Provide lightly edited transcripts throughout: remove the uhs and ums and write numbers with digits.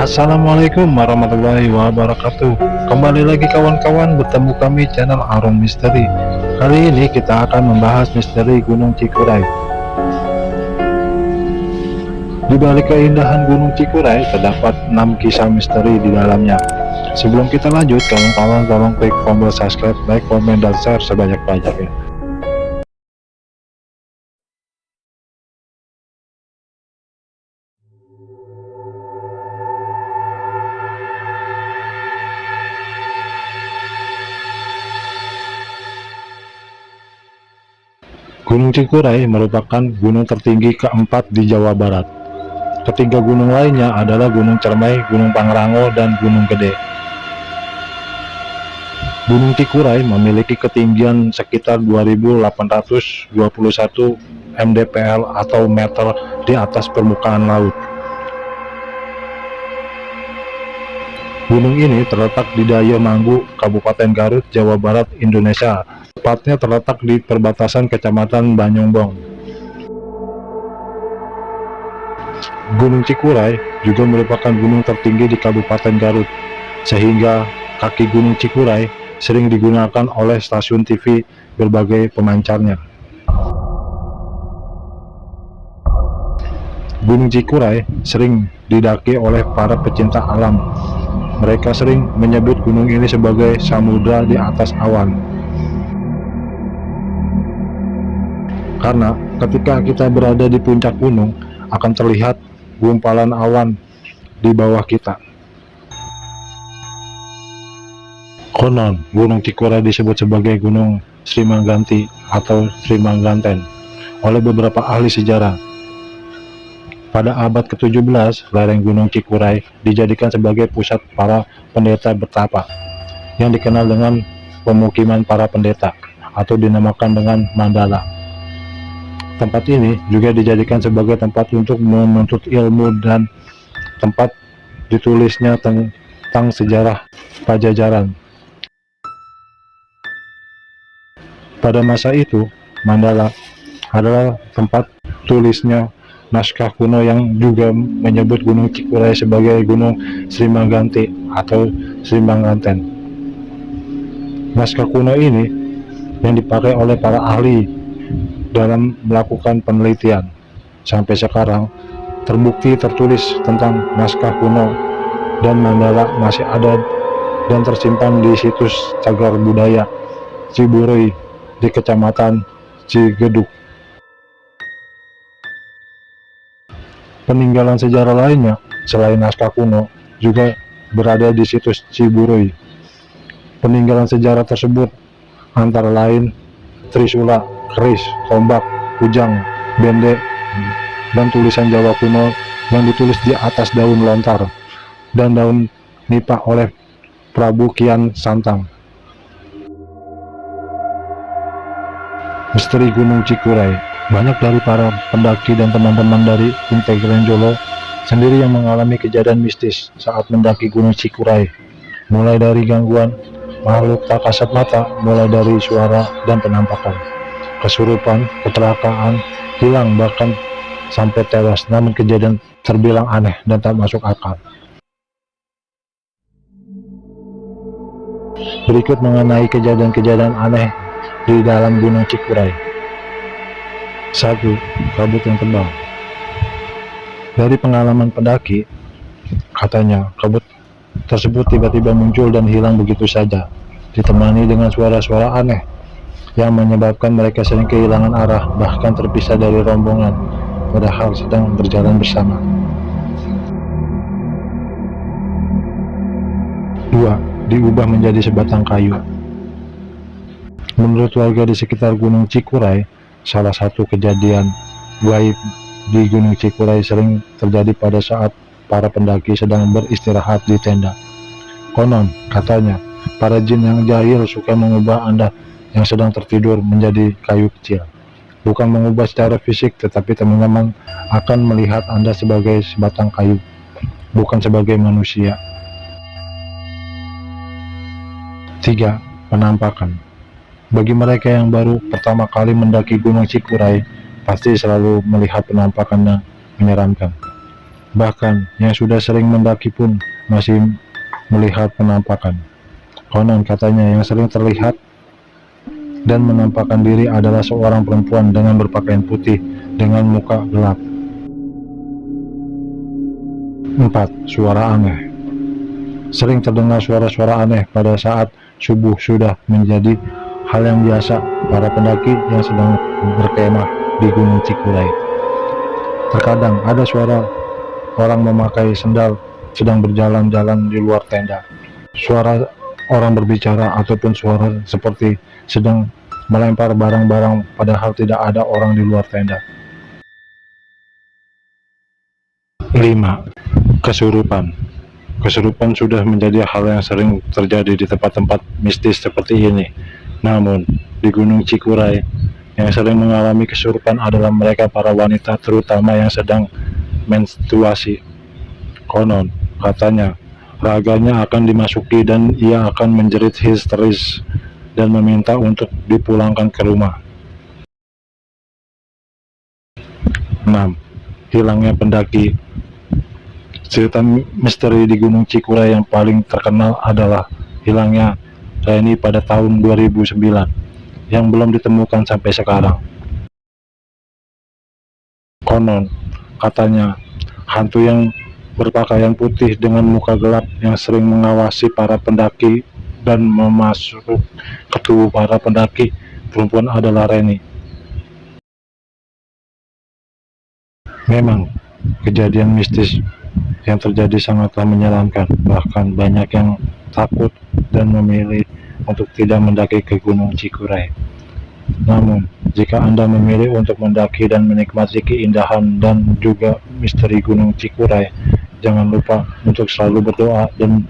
Assalamualaikum warahmatullahi wabarakatuh. Kembali lagi kawan-kawan, bertemu kami channel Arum Misteri. Kali ini kita akan membahas misteri Gunung Cikuray. Di balik keindahan Gunung Cikuray terdapat 6 kisah misteri di dalamnya. Sebelum kita lanjut, kawan-kawan tolong klik tombol subscribe, like, komen, dan share sebanyak-banyaknya. Gunung Cikuray merupakan gunung tertinggi keempat di Jawa Barat. Ketiga gunung lainnya adalah Gunung Cermai, Gunung Pangrango, dan Gunung Gede. Gunung Cikuray memiliki ketinggian sekitar 2.821 mdpl atau meter di atas permukaan laut. Gunung ini terletak di Daya Manggu, Kabupaten Garut, Jawa Barat, Indonesia. Tepatnya terletak di perbatasan Kecamatan Banyumbong. Gunung Cikuray juga merupakan gunung tertinggi di Kabupaten Garut, sehingga kaki Gunung Cikuray sering digunakan oleh stasiun TV berbagai pemancarnya. Gunung Cikuray sering didaki oleh para pecinta alam. Mereka sering menyebut gunung ini sebagai samudra di atas awan. Karena ketika kita berada di puncak gunung, akan terlihat gumpalan awan di bawah kita. Konon, Gunung Cikuray disebut sebagai Gunung Sri Mangganti atau Sri Mangganten oleh beberapa ahli sejarah. Pada abad ke-17, lereng Gunung Cikuray dijadikan sebagai pusat para pendeta bertapa, yang dikenal dengan pemukiman para pendeta, atau dinamakan dengan Mandala. Tempat ini juga dijadikan sebagai tempat untuk menuntut ilmu dan tempat ditulisnya tentang sejarah Pajajaran. Pada masa itu, Mandala adalah tempat tulisnya naskah kuno yang juga menyebut Gunung Cikuray sebagai Gunung Sri Mangganti atau Sri Mangganten. Naskah kuno ini yang dipakai oleh para ahli dalam melakukan penelitian. Sampai sekarang terbukti tertulis tentang naskah kuno dan Mandala masih ada dan tersimpan di situs Cagar Budaya Ciburuy di Kecamatan Cigeduk. Peninggalan sejarah lainnya selain naskah kuno juga berada di situs Ciburuy. Peninggalan sejarah tersebut antara lain trisula, keris, tombak, kujang, bende, dan tulisan Jawa kuno yang ditulis di atas daun lontar dan daun nipah oleh Prabu Kian Santang. Misteri Gunung Cikuray. Banyak dari para pendaki dan teman-teman dari Integrenjolo sendiri yang mengalami kejadian mistis saat mendaki Gunung Cikuray, mulai dari gangguan makhluk tak kasat mata, mulai dari suara dan penampakan, kesurupan, kecelakaan, hilang, bahkan sampai tewas. Namun kejadian terbilang aneh dan tak masuk akal. Berikut mengenai kejadian-kejadian aneh di dalam Gunung Cikuray. 1. Kabut yang tebal. Dari pengalaman pendaki, katanya kabut tersebut tiba-tiba muncul dan hilang begitu saja, ditemani dengan suara-suara aneh yang menyebabkan mereka sering kehilangan arah, bahkan terpisah dari rombongan padahal sedang berjalan bersama. 2. Diubah menjadi sebatang kayu. Menurut warga di sekitar Gunung Cikuray, salah satu kejadian gaib di Gunung Cikuray sering terjadi pada saat para pendaki sedang beristirahat di tenda. Konon, katanya, para jin yang jahil suka mengubah Anda yang sedang tertidur menjadi kayu kecil. Bukan mengubah secara fisik, tetapi teman-teman akan melihat Anda sebagai sebatang kayu, bukan sebagai manusia. 3. Penampakan. Bagi mereka yang baru pertama kali mendaki Gunung Cikuray, pasti selalu melihat penampakan yang menyeramkan. Bahkan yang sudah sering mendaki pun masih melihat penampakan. Konon katanya yang sering terlihat dan menampakkan diri adalah seorang perempuan dengan berpakaian putih dengan muka gelap. 4. Suara aneh. Sering terdengar suara-suara aneh pada saat subuh sudah menjadi hal yang biasa para pendaki yang sedang berkemah di Gunung Cikuray. Terkadang ada suara orang memakai sendal sedang berjalan-jalan di luar tenda. Suara orang berbicara ataupun suara seperti sedang melempar barang-barang padahal tidak ada orang di luar tenda. 5. Kesurupan. Kesurupan sudah menjadi hal yang sering terjadi di tempat-tempat mistis seperti ini. Namun, di Gunung Cikuray, yang sering mengalami kesurupan adalah mereka para wanita terutama yang sedang menstruasi. Konon, katanya, raganya akan dimasuki dan ia akan menjerit histeris dan meminta untuk dipulangkan ke rumah. 6. Hilangnya pendaki. Cerita misteri di Gunung Cikuray yang paling terkenal adalah hilangnya Reni pada tahun 2009 yang belum ditemukan sampai sekarang. Konon, katanya, hantu yang berpakaian putih dengan muka gelap yang sering mengawasi para pendaki dan memasuk ke tubuh para pendaki perempuan adalah Reni. Memang, kejadian mistis yang terjadi sangatlah menyeramkan, bahkan banyak yang takut dan memilih untuk tidak mendaki ke Gunung Cikuray. Namun, jika Anda memilih untuk mendaki dan menikmati keindahan dan juga misteri Gunung Cikuray, jangan lupa untuk selalu berdoa dan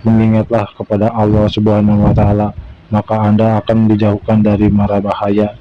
mengingatlah kepada Allah Subhanahu wa Ta'ala, maka Anda akan dijauhkan dari mara bahaya